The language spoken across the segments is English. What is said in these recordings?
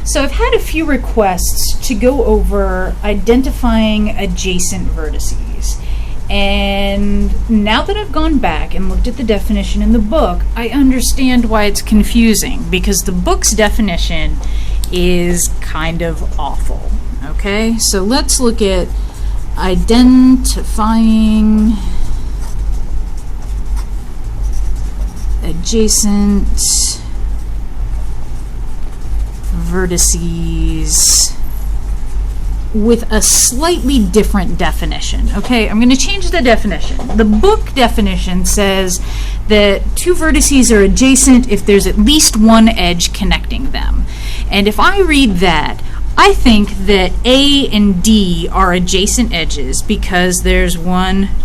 So I've had a few requests to go over identifying adjacent vertices. And now that I've gone back and looked at the definition in the book, I understand why it's confusing, because the book's definition is kind of awful. Okay, so let's look at identifying adjacent vertices with a slightly different definition. Okay, I'm going to change the definition. The book definition says that two vertices are adjacent if there's at least one edge connecting them. And if I read that, I think that A and D are adjacent edges because there's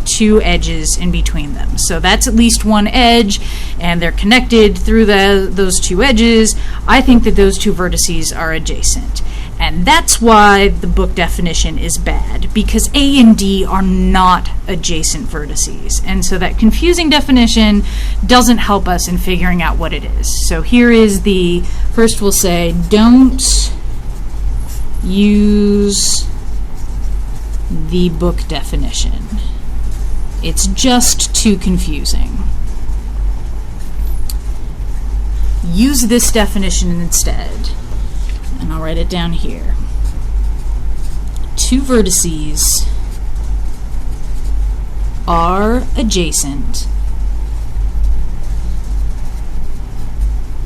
two edges in between them. So that's at least one edge, and they're connected through those two edges. I think that those two vertices are adjacent. And that's why the book definition is bad, because A and D are not adjacent vertices. And so that confusing definition doesn't help us in figuring out what it is. So here is first we'll say, don't use the book definition. It's just too confusing. Use this definition instead. And I'll write it down here. Two vertices are adjacent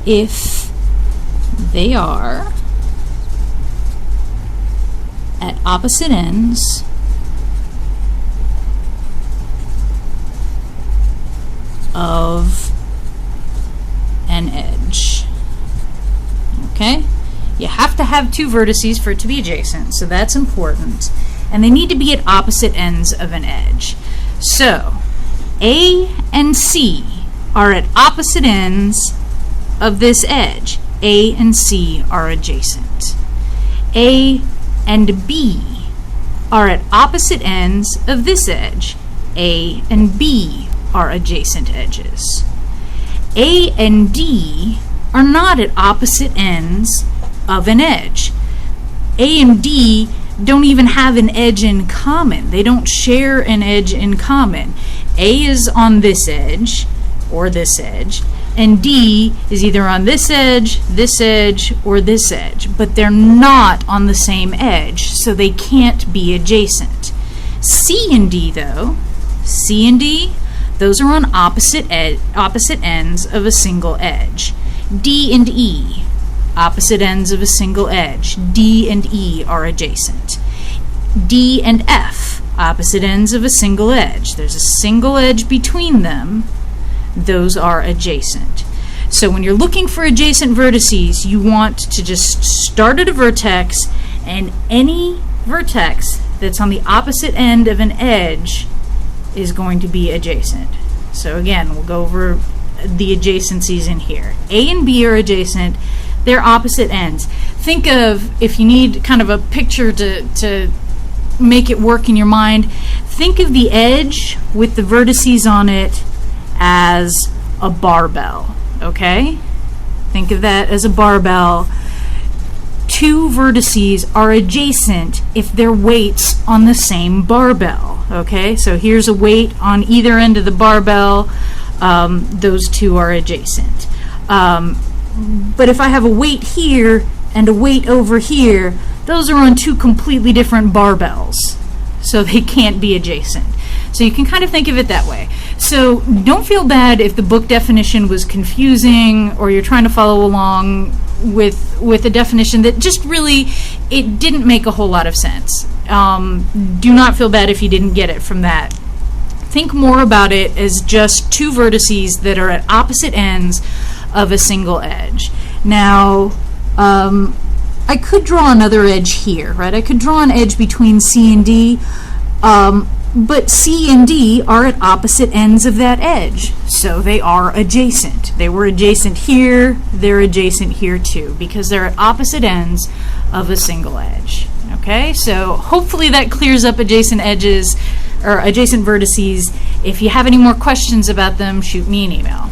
if they are at opposite ends of an edge. Okay? You have to have two vertices for it to be adjacent, so that's important. And they need to be at opposite ends of an edge. So, A and C are at opposite ends of this edge. A and C are adjacent. A and B are at opposite ends of this edge. A and B are adjacent edges. A and D are not at opposite ends of an edge. A and D don't even have an edge in common. They don't share an edge in common. A is on this edge, or this edge, and D is either on this edge, or this edge, but they're not on the same edge, so they can't be adjacent. C and D, though, C and D, those are on opposite ends of a single edge. D and E, opposite ends of a single edge. D and E are adjacent. D and F, opposite ends of a single edge. There's a single edge between them. Those are adjacent. So when you're looking for adjacent vertices, you want to just start at a vertex, and any vertex that's on the opposite end of an edge is going to be adjacent. So again, we'll go over the adjacencies in here. A and B are adjacent. They're opposite ends. Think of, if you need kind of a picture to make it work in your mind, think of the edge with the vertices on it as a barbell, okay? Think of that as a barbell. Two vertices are adjacent if they're weights on the same barbell, okay? So here's a weight on either end of the barbell. Those two are adjacent. But if I have a weight here and a weight over here, those are on two completely different barbells, so they can't be adjacent. So you can kind of think of it that way. So don't feel bad if the book definition was confusing, or you're trying to follow along with a definition that just really, it didn't make a whole lot of sense. Do not feel bad if you didn't get it from that. Think more about it as just two vertices that are at opposite ends of a single edge. Now, I could draw another edge here, right? I could draw an edge between C and D, but C and D are at opposite ends of that edge, so they are adjacent. They were adjacent here, they're adjacent here too, because they're at opposite ends of a single edge. Okay, so hopefully that clears up adjacent edges, or adjacent vertices. If you have any more questions about them, shoot me an email.